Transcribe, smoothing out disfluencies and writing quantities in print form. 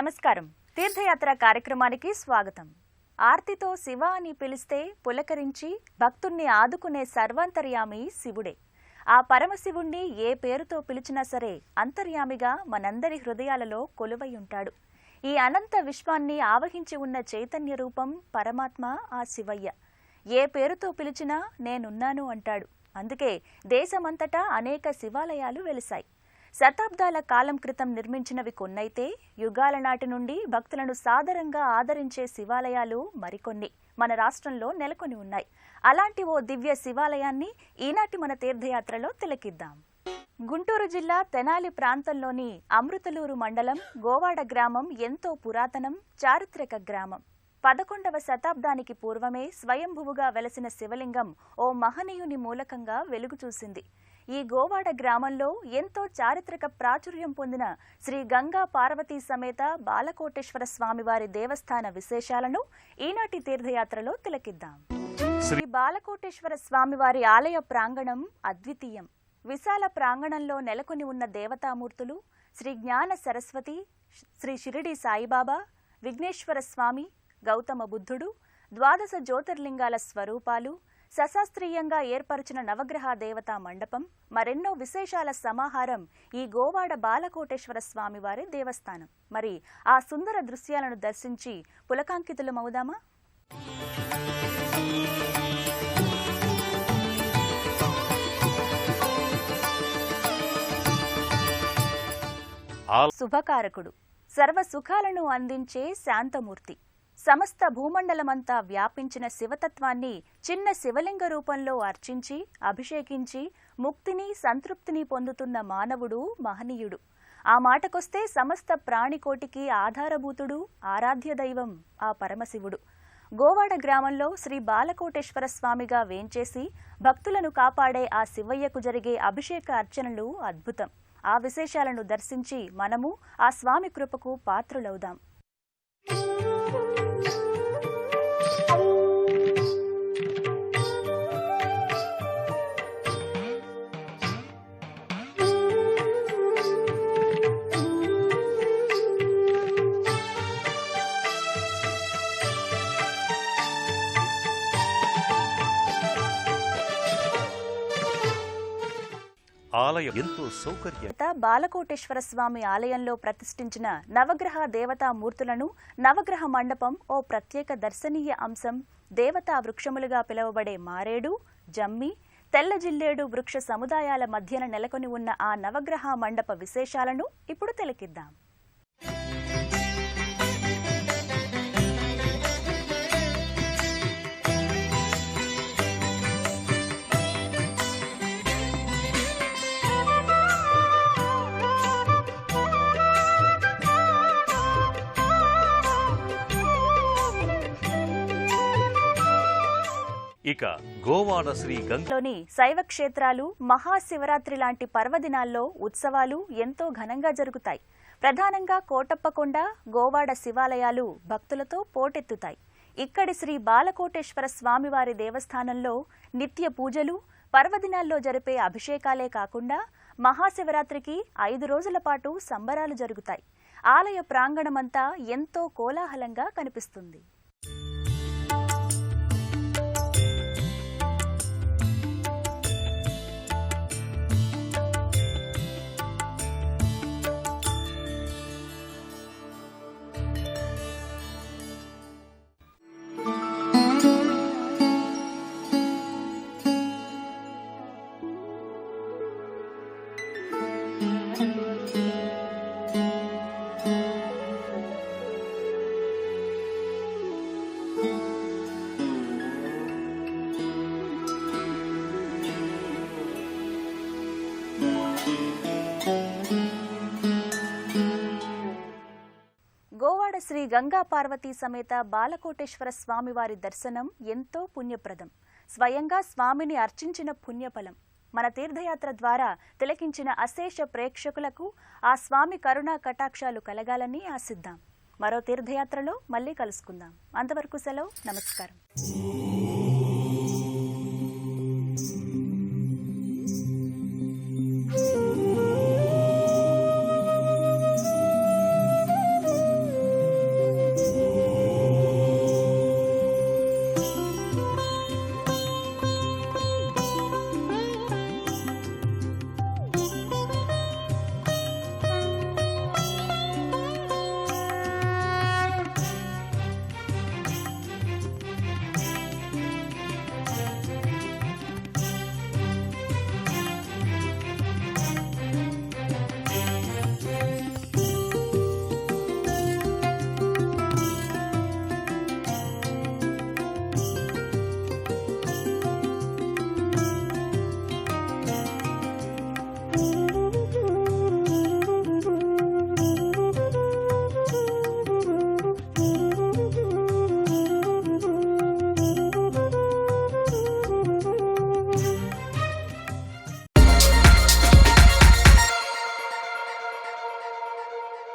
నమస్కారం. తీర్థయాత్ర కార్యక్రమానికి స్వాగతం. ఆర్తితో శివ అని పిలిస్తే పులకరించి భక్తుణ్ణి ఆదుకునే సర్వాంతర్యామి శివుడే. ఆ పరమశివుణ్ణి ఏ పేరుతో పిలిచినా సరే అంతర్యామిగా మనందరి హృదయాలలో కొలువై ఉంటాడు. ఈ అనంత విశ్వాన్ని ఆవహించి ఉన్న చైతన్య రూపం పరమాత్మ ఆ శివయ్య. ఏ పేరుతో పిలిచినా నేనున్నాను అంటాడు. అందుకే దేశమంతటా అనేక శివాలయాలు వెలిశాయి. శతాబ్దాల కాలం క్రితం నిర్మించినవి కొన్నైతే యుగాల నాటి నుండి భక్తులను సాదరంగా ఆదరించే శివాలయాలు మరికొన్ని మన రాష్ట్రంలో నెలకొని ఉన్నాయి. అలాంటి ఓ దివ్య శివాలయాన్ని ఈనాటి మన తీర్థయాత్రలో తిలకిద్దాం. గుంటూరు జిల్లా తెనాలి ప్రాంతంలోని అమృతలూరు మండలం గోవాడ గ్రామం ఎంతో పురాతనం, చారిత్రక గ్రామం. 11వ శతాబ్దానికి పూర్వమే స్వయంభువుగా వెలసిన శివలింగం ఓ మహనీయుని మూలకంగా వెలుగు చూసింది. ఈ గోవాడ గ్రామంలో ఎంతో చారిత్రక ప్రాచుర్యం పొందిన శ్రీ గంగా పార్వతీ సమేత బాలకోటేశ్వర స్వామివారి దేవస్థాన విశేషాలను ఈనాటి తీర్థయాత్రలో తిలకిద్దాం. శ్రీ బాలకోటేశ్వర స్వామివారి ఆలయ ప్రాంగణం అద్వితీయం. విశాల ప్రాంగణంలో నెలకొని ఉన్న దేవతామూర్తులు శ్రీ జ్ఞాన సరస్వతి, శ్రీ షిరిడి సాయిబాబా, విఘ్నేశ్వర స్వామి, గౌతమ బుద్ధుడు, 12 జ్యోతిర్లింగాల స్వరూపాలు, సశాస్త్రీయంగా ఏర్పరిచిన నవగ్రహ దేవతా మండపం, మరెన్నో విశేషాల సమాహారం ఈ గోవాడ బాలకోటేశ్వర స్వామివారి దేవస్థానం. మరి ఆ సుందర దృశ్యాలను దర్శించి పులకాంకితులమవుదామా? శుభకారకుడు, సర్వ సుఖాలను అందించే శాంతమూర్తి. సమస్త భూమండలమంతా వ్యాపించిన శివతత్వాన్ని చిన్న శివలింగ రూపంలో అర్చించి అభిషేకించి ముక్తిని సంతృప్తిని పొందుతున్న మానవుడు మహనీయుడు. ఆ మాటకొస్తే సమస్త ప్రాణికోటికి ఆధారభూతుడు, ఆరాధ్య దైవం ఆ పరమశివుడు. గోవాడ గ్రామంలో శ్రీ బాలకోటేశ్వర స్వామిగా వేంచేసి భక్తులను కాపాడే ఆ శివయ్యకు జరిగే అభిషేక అర్చనలు అద్భుతం. ఆ విశేషాలను దర్శించి మనము ఆ స్వామి కృపకు పాత్రులవుదాం. బాలకోటేశ్వర స్వామి ఆలయంలో ప్రతిష్ఠించిన నవగ్రహ దేవతా మూర్తులను, నవగ్రహ మండపం ఓ ప్రత్యేక దర్శనీయ అంశం. దేవతా వృక్షములుగా పిలువబడే మారేడు, జమ్మి, తెల్ల జిల్లేడు వృక్ష సముదాయాల మధ్యన నెలకొని ఉన్న ఆ నవగ్రహ మండప విశేషాలను ఇప్పుడు తిలకిద్దాం. ఇక గోవాడ శ్రీ గంగలోని శైవ క్షేత్రాలు మహాశివరాత్రి లాంటి పర్వదినాల్లో ఉత్సవాలు ఎంతో ఘనంగా జరుగుతాయి. ప్రధానంగా కోటప్పకొండ, గోవాడ శివాలయాలు భక్తులతో పోటెత్తుతాయి. ఇక్కడి శ్రీ బాలకోటేశ్వర స్వామివారి దేవస్థానంలో నిత్య పూజలు, పర్వదినాల్లో జరిపే అభిషేకాలే కాకుండా మహాశివరాత్రికి 5 రోజుల పాటు సంబరాలు జరుగుతాయి. ఆలయ ప్రాంగణమంతా ఎంతో కోలాహలంగా కనిపిస్తుంది. గోవాడ శ్రీ గంగా పార్వతీ సమేత బాలకోటేశ్వర స్వామివారి దర్శనం ఎంతో పుణ్యప్రదం. స్వయంగా స్వామిని అర్చించిన పుణ్యఫలం. మన తీర్థయాత్ర ద్వారా తిలకించిన అశేష ప్రేక్షకులకు ఆ స్వామి కరుణా కటాక్షాలు కలగాలని ఆశిద్దాం. మరో తీర్థయాత్రలో మళ్ళీ కలుసుకుందాం. అంతవరకు సెలవు. నమస్కారం.